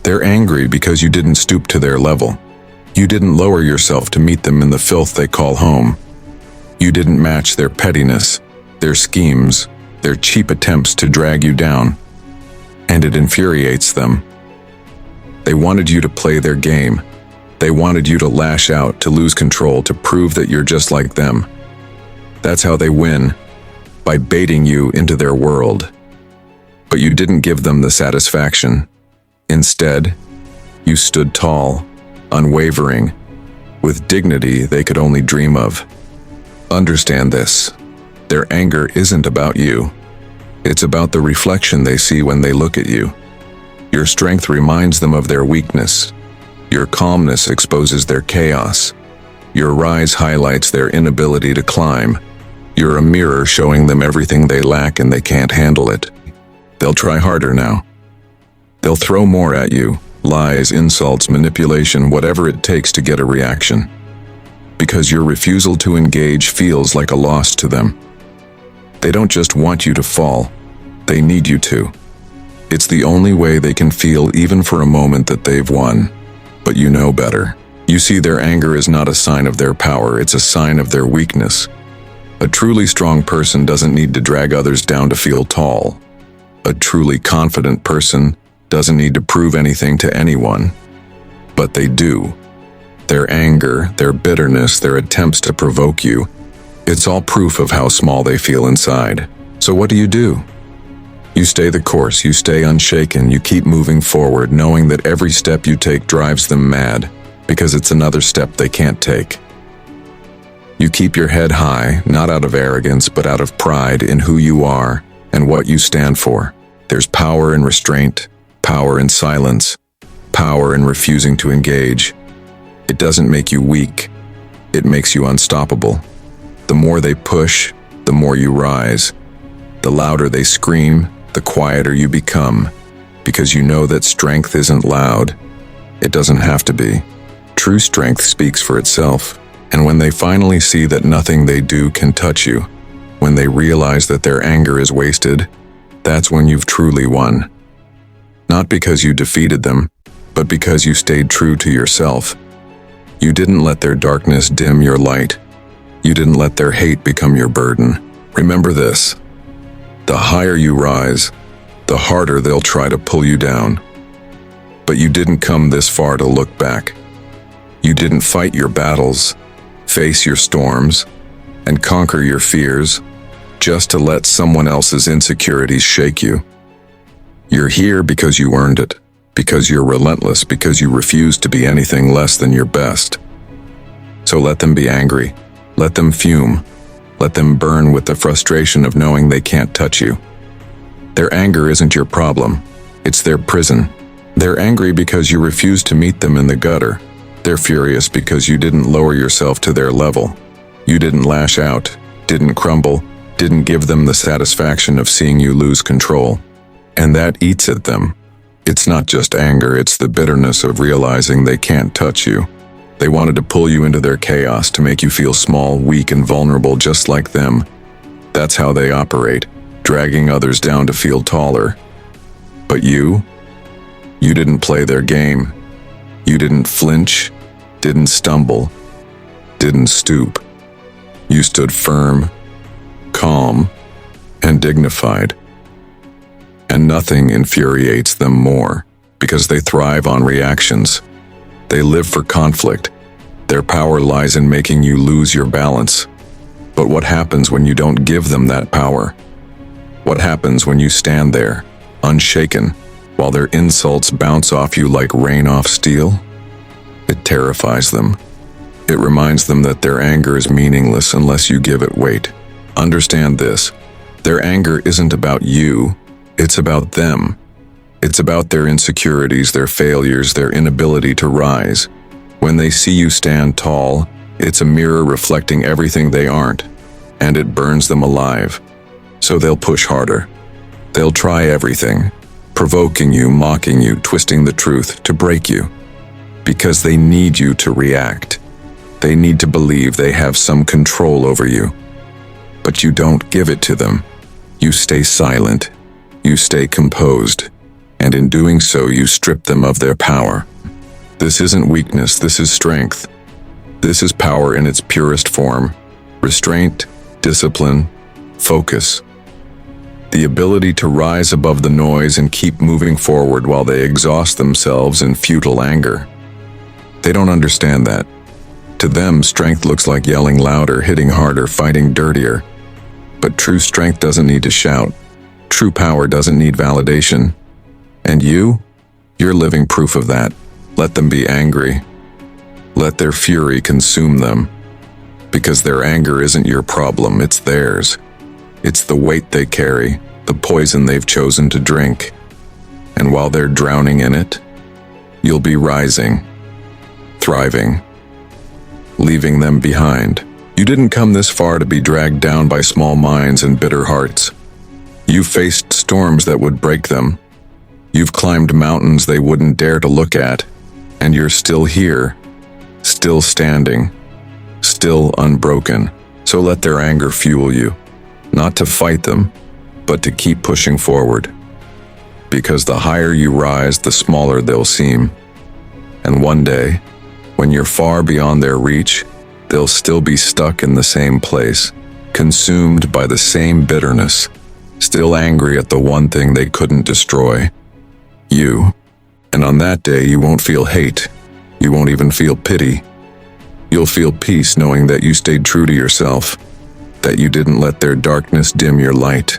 They're angry because you didn't stoop to their level. You didn't lower yourself to meet them in the filth they call home. You didn't match their pettiness, their schemes, their cheap attempts to drag you down. And it infuriates them. They wanted you to play their game. They wanted you to lash out, to lose control, to prove that you're just like them. That's how they win, by baiting you into their world. But you didn't give them the satisfaction. Instead, you stood tall, unwavering, with dignity they could only dream of. Understand this. Their anger isn't about you. It's about the reflection they see when they look at you. Your strength reminds them of their weakness. Your calmness exposes their chaos. Your rise highlights their inability to climb. You're a mirror showing them everything they lack and they can't handle it. They'll try harder now. They'll throw more at you, lies, insults, manipulation, whatever it takes to get a reaction. Because your refusal to engage feels like a loss to them. They don't just want you to fall, they need you to. It's the only way they can feel, even for a moment, that they've won. But you know better. You see, their anger is not a sign of their power, it's a sign of their weakness. A truly strong person doesn't need to drag others down to feel tall. A truly confident person doesn't need to prove anything to anyone. But they do. Their anger, their bitterness, their attempts to provoke you, it's all proof of how small they feel inside. So what do? You stay the course, you stay unshaken, you keep moving forward, knowing that every step you take drives them mad, because it's another step they can't take. You keep your head high, not out of arrogance, but out of pride in who you are and what you stand for. There's power in restraint, power in silence, power in refusing to engage. It doesn't make you weak, it makes you unstoppable. The more they push, the more you rise. The louder they scream, the quieter you become, because you know that strength isn't loud. It doesn't have to be. True strength speaks for itself, and when they finally see that nothing they do can touch you, when they realize that their anger is wasted, that's when you've truly won. Not because you defeated them, but because you stayed true to yourself. You didn't let their darkness dim your light. You didn't let their hate become your burden. Remember this. The higher you rise, the harder they'll try to pull you down. But you didn't come this far to look back. You didn't fight your battles, face your storms, and conquer your fears just to let someone else's insecurities shake you. You're here because you earned it, because you're relentless, because you refuse to be anything less than your best. So let them be angry, let them fume, let them burn with the frustration of knowing they can't touch you. Their anger isn't your problem, it's their prison. They're angry because you refuse to meet them in the gutter. They're furious because you didn't lower yourself to their level. You didn't lash out, didn't crumble, didn't give them the satisfaction of seeing you lose control. And that eats at them. It's not just anger, it's the bitterness of realizing they can't touch you. They wanted to pull you into their chaos, to make you feel small, weak, and vulnerable just like them. That's how they operate, dragging others down to feel taller. But you didn't play their game. You didn't flinch, didn't stumble, didn't stoop. You stood firm, calm, and dignified. And nothing infuriates them more, because they thrive on reactions. They live for conflict. Their power lies in making you lose your balance. But what happens when you don't give them that power? What happens when you stand there, unshaken, while their insults bounce off you like rain off steel? It terrifies them. It reminds them that their anger is meaningless unless you give it weight. Understand this. Their anger isn't about you, it's about them. It's about their insecurities, their failures, their inability to rise. When they see you stand tall, it's a mirror reflecting everything they aren't, and it burns them alive. So they'll push harder. They'll try everything, provoking you, mocking you, twisting the truth to break you. Because they need you to react. They need to believe they have some control over you. But you don't give it to them. You stay silent. You stay composed. and in doing so you strip them of their power. This isn't weakness, this is strength. This is power in its purest form. Restraint, discipline, focus. The ability to rise above the noise and keep moving forward while they exhaust themselves in futile anger. They don't understand that. To them, strength looks like yelling louder, hitting harder, fighting dirtier. But true strength doesn't need to shout. True power doesn't need validation. And you're living proof of that. Let them be angry. Let their fury consume them. Because their anger isn't your problem, it's theirs. It's the weight they carry, the poison they've chosen to drink. And while they're drowning in it, you'll be rising, thriving, leaving them behind. You didn't come this far to be dragged down by small minds and bitter hearts. You faced storms that would break them. You've climbed mountains they wouldn't dare to look at, and you're still here, still standing, still unbroken. So let their anger fuel you, not to fight them, but to keep pushing forward. Because the higher you rise, the smaller they'll seem. And one day, when you're far beyond their reach, they'll still be stuck in the same place, consumed by the same bitterness, still angry at the one thing they couldn't destroy, you. And on that day, you won't feel hate. You won't even feel pity. You'll feel peace knowing that you stayed true to yourself, that you didn't let their darkness dim your light.